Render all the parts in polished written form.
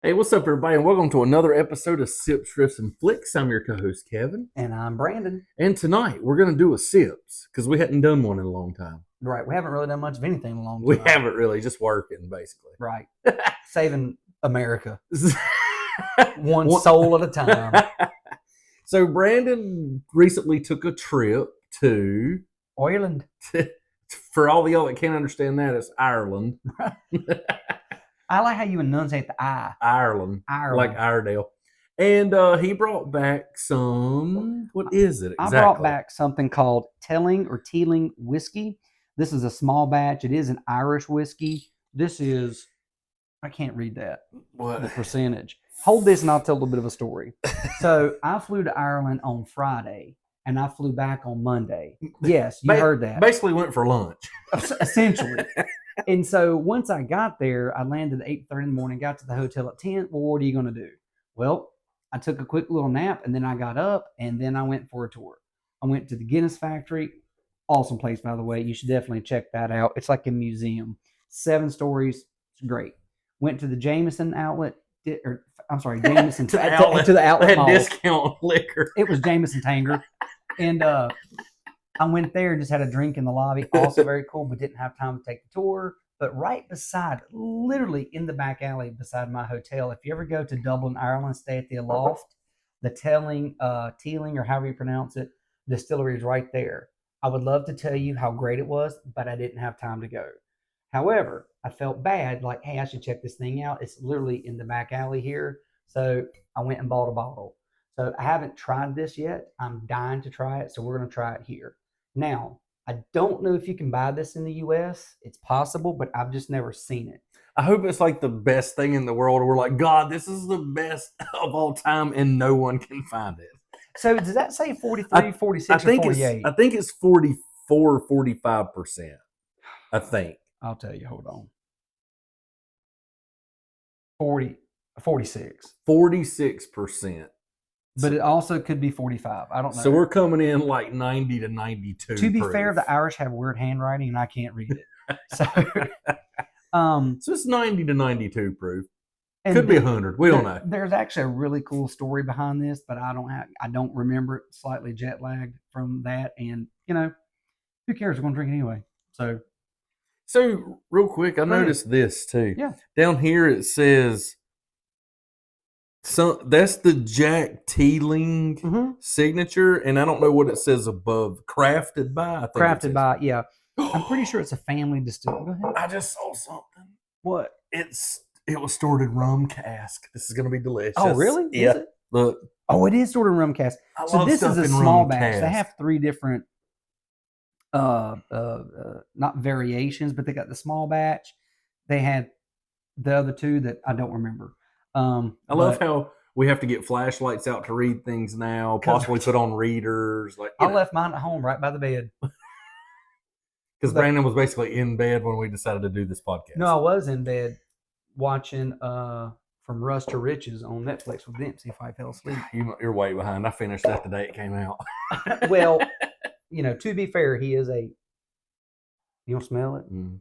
Hey, what's up, everybody, and welcome to another episode of Sips, Riffs, and Flix. I'm your co-host, Kevin, And I'm Brandon. and tonight we're going to do a Sips because we hadn't done one in a long time. Right. We haven't really done much of anything in a long We time. haven't really, just working, basically. Right. Saving America. One soul at a time. So Brandon recently took a trip to, Ireland. for all of y'all that can't understand that, it's Ireland. I like how you enunciate the I. Ireland. Ireland. Like Iredale. And he brought back some, what is it exactly? I brought back something called Teeling whiskey. This is a small batch. It is an Irish whiskey. This is, I can't read that. What? The percentage. Hold this and I'll tell a little bit of a story. So I flew to Ireland on Friday and I flew back on Monday. Yes, you heard that. Basically went for lunch. Essentially. And so once I got there, I landed at 8:30 in the morning, got to the hotel at 10. Well, what are you going to do? Well, I took a quick little nap and then I got up and then I went for a tour. I went to the Guinness factory. Awesome place, by the way. You should definitely check that out. It's like a museum. 7 stories. It's great. Went to the Jameson outlet. Jameson to the outlet. They had mall. discount liquor. It was Jameson Tanger. And I went there and just had a drink in the lobby. Also very cool, but didn't have time to take the tour. But right beside, literally in the back alley beside my hotel, if you ever go to Dublin, Ireland, stay at the Aloft, the Teeling, or however you pronounce it, distillery is right there. I would love to tell you how great it was, but I didn't have time to go. However, I felt bad, like, hey, I should check this thing out. It's literally in the back alley here. So I went and bought a bottle. So I haven't tried this yet. I'm dying to try it. So we're going to try it here. Now, I don't know if you can buy this in the US. It's possible, but I've just never seen it. I hope it's like the best thing in the world. We're like, God, this is the best of all time, and no one can find it. So does that say 43, 46, or 48? I think it's 44, 45%. I think. I'll tell you. Hold on. 46. 46%. But it also could be 45. I don't know. So we're coming in like 90 to 92. To be fair, the Irish have weird handwriting and I can't read it. So it's 90 to 92 proof. Could be 100. We don't know. There's actually a really cool story behind this, but I don't remember it. Slightly jet lagged from that, and who cares? We're gonna drink it anyway. So real quick, I noticed this too. Yeah. Down here it says that's the Jack Teeling signature, and I don't know what it says above. Crafted by. Crafted by. Yeah. I'm pretty sure it's a family distillery. Go ahead. I just saw something. What? It was stored in rum cask. This is going to be delicious. Oh, really? Yeah. Is it? Look. Oh, it is stored in rum cask. So this is a small batch. They have 3 different, not variations, but they got the small batch. They had the other 2 that I don't remember. I love how we have to get flashlights out to read things now. Possibly put on readers. I left mine at home, right by the bed. Because Brandon was basically in bed when we decided to do this podcast. No, I was in bed watching From Rust to Riches on Netflix with Dempsey if I fell asleep. You're way behind. I finished that the day it came out. Well, to be fair, he is a... You don't smell it? Mm.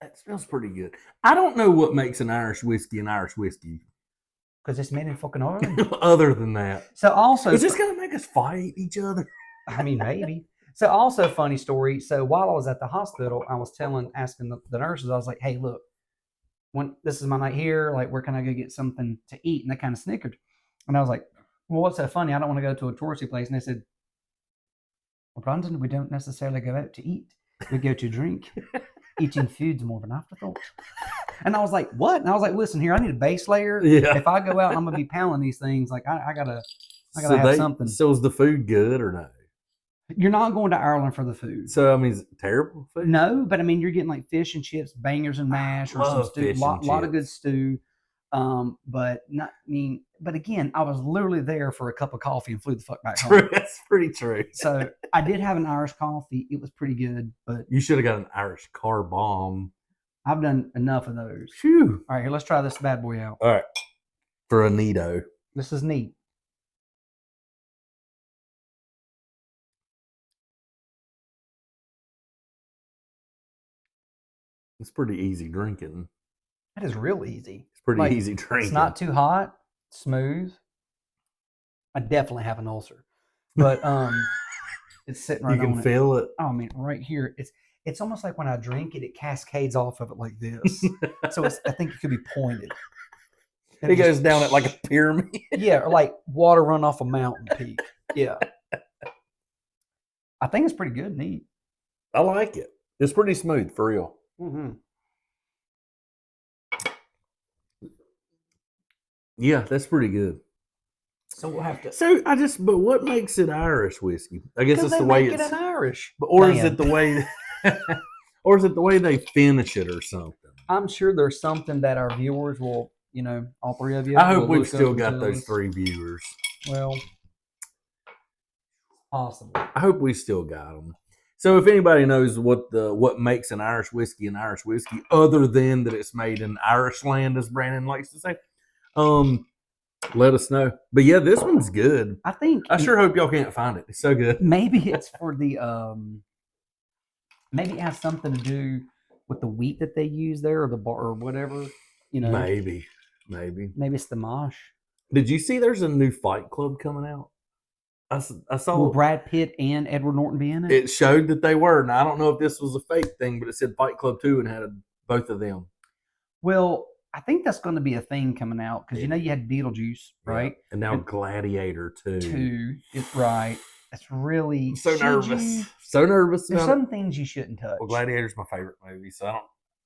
That smells pretty good. I don't know what makes an Irish whiskey. Because it's made in fucking Ireland. Other than that. So also... Is this going to make us fight each other? I mean, maybe. So also funny story. So while I was at the hospital, I was asking the nurses, I was like, hey, look, this is my night here. Like, where can I go get something to eat? And they kind of snickered. And I was like, well, what's so funny? I don't want to go to a touristy place. And they said, well, Brandon, we don't necessarily go out to eat. We go to drink. Eating food's more of an afterthought. And I was like, what? And I was like, listen here, I need a base layer. Yeah. If I go out and I'm going to be pounding these things, like I gotta have something. So is the food good or no? You're not going to Ireland for the food. So, I mean, is it terrible food? No, but I mean, you're getting like fish and chips, bangers and mash, or some stew. Lot of good stew. But again, I was literally there for a cup of coffee and flew the fuck back home. That's pretty true. So I did have an Irish coffee. It was pretty good, but you should have got an Irish car bomb. I've done enough of those. Phew. All right, here, let's try this bad boy out. All right. For a neato. This is neat. It's pretty easy drinking. That is real easy. It's pretty Like, easy drinking. It's not too hot, smooth. I definitely have an ulcer, but it's sitting right You can on it. feel it. Oh, I mean, right here. It's almost like when I drink it, it cascades off of it like this. So I think it could be pointed. It goes down it like a pyramid. Yeah, or like water run off a mountain peak. Yeah. I think it's pretty good, neat. I like it. It's pretty smooth, for real. Mm-hmm. Yeah, that's pretty good. So we'll have to. So but what makes it Irish whiskey? I guess it's the way it's an Irish. or is it the way, or is it the way they finish it or something? I'm sure there's something that our viewers will, all three of you. I hope we've still got those 3 viewers. Well, possible. I hope we still got them. So if anybody knows what makes an Irish whiskey other than that it's made in Irish land, as Brandon likes to say, let us know. But yeah, this one's good. I sure hope y'all can't find it. It's so good. Maybe it's for the maybe it has something to do with the wheat that they use there, or the bar, or whatever. Maybe it's the mosh. Did you see there's a new Fight Club coming out? I saw. Will Brad Pitt and Edward Norton be in it? It showed that they were. Now I don't know if this was a fake thing, but it said Fight Club 2 and had both of them. Well, I think that's going to be a thing coming out because you had Beetlejuice, right? Yeah. And now Gladiator 2. It's right. It's really I'm so nervous. So nervous. There's some things you shouldn't touch. Well, Gladiator's my favorite movie, so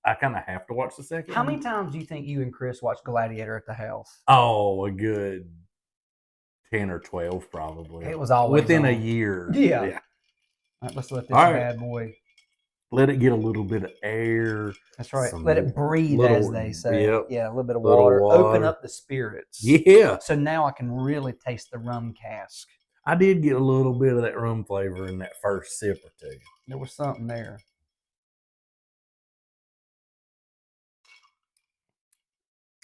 I kind of have to watch the second. How many times do you think you and Chris watched Gladiator at the house? Oh, a good 10 or 12, probably. It was always within on. a year. Yeah. All right, let's let this bad boy. Let it get a little bit of air. That's right. Let it breathe, as they say. Yep. Yeah, a little bit of water. Open up the spirits. Yeah. So now I can really taste the rum cask. I did get a little bit of that rum flavor in that first sip or two. There was something there.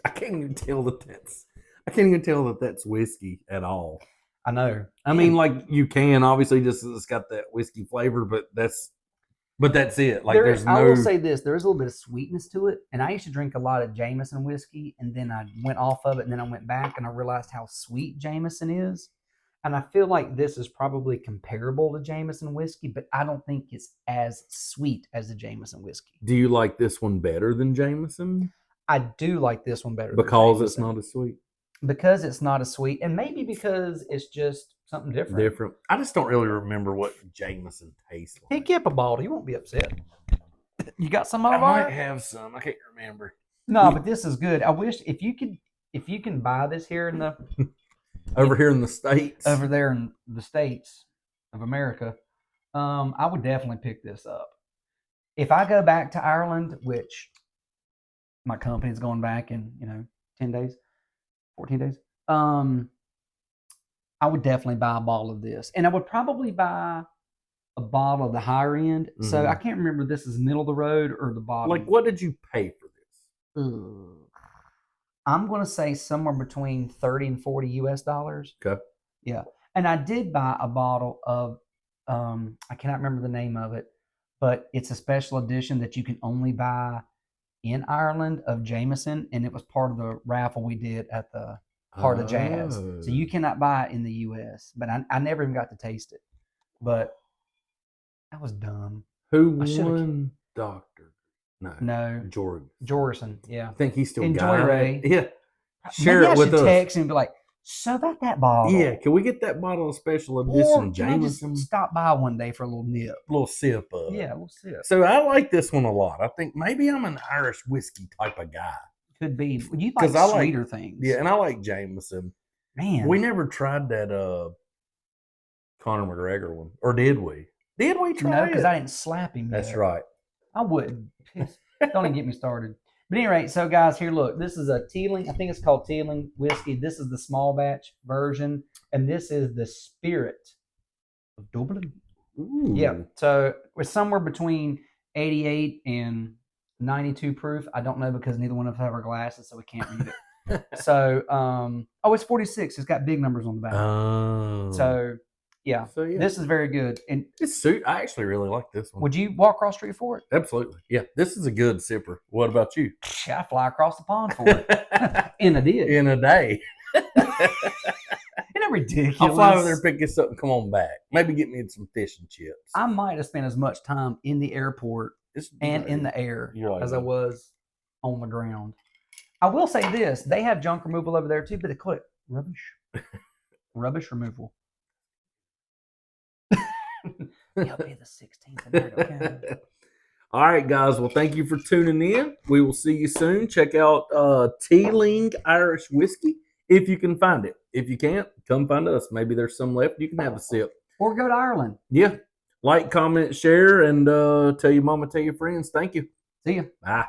I can't even tell that that's whiskey at all. I know. I mean, like, you can obviously just it's got that whiskey flavor, but that's it. Like I will say this: there is a little bit of sweetness to it. And I used to drink a lot of Jameson whiskey, and then I went off of it, and then I went back, and I realized how sweet Jameson is. And I feel like this is probably comparable to Jameson whiskey, but I don't think it's as sweet as the Jameson whiskey. Do you like this one better than Jameson? I do like this one better because it's not as sweet. Because it's not as sweet, and maybe because it's just something different. I just don't really remember what Jameson tastes like. Pick up a bottle. You won't be upset. You got some of I it? might have some. I can't remember. No, but this is good. I wish if you can buy this here in the here in the States. Over there in the States of America, I would definitely pick this up. If I go back to Ireland, which my company's going back in 10 days. 14 days. I would definitely buy a bottle of this. And I would probably buy a bottle of the higher end. Mm-hmm. So I can't remember if this is middle of the road or the bottom. Like, what did you pay for this? I'm going to say somewhere between 30 and 40 US dollars. Okay. Yeah. And I did buy a bottle of, I cannot remember the name of it, but it's a special edition that you can only buy in Ireland of Jameson, and it was part of the raffle we did at the Heart of Jazz. So you cannot buy it in the U.S., but I never even got to taste it. But that was dumb. Who won? Doctor? No. Jorgensen. Yeah. I think he still Enjoy, got Ray. it. Yeah. Share it with us. Text and be like, so about that bottle. Yeah, can we get that bottle of special edition Jameson? Just stop by one day for a little nip. A little sip of it. Yeah, a little sip. So I like this one a lot. I think maybe I'm an Irish whiskey type of guy. Could be. You like sweeter things. Yeah, and I like Jameson. Man. We never tried that Conor McGregor one. Or did we? Did we try it? No, because I didn't slap him. That's right. I wouldn't. Don't even get me started. But anyway, so guys, here, look, this is a Teeling. I think it's called Teeling whiskey. This is the small batch version, and this is the Spirit of Dublin. Ooh. Yeah, so we're somewhere between 88 and 92 proof. I don't know because neither one of us have our glasses, so we can't read it. So, it's 46. It's got big numbers on the back. Oh. So, Yeah. So yeah, This is very good. And I actually really like this one. would you walk across the street for it? Absolutely. Yeah, this is a good sipper. What about you? I fly across the pond for it. In a ditch. In a day. Isn't that ridiculous? I'll fly over there, pick this up, and come on back. Maybe get me some fish and chips. I might have spent as much time in the airport and in the air as I was on the ground. I will say this: they have junk removal over there too, but they call it rubbish. Rubbish removal. It'll be the 16th of night, okay? All right, guys. Well, thank you for tuning in. We will see you soon. Check out Teeling Irish Whiskey if you can find it. If you can't, come find us. Maybe there's some left. You can have a sip. Or go to Ireland. Yeah. Like, comment, share, and tell your mama, tell your friends. Thank you. See you. Bye.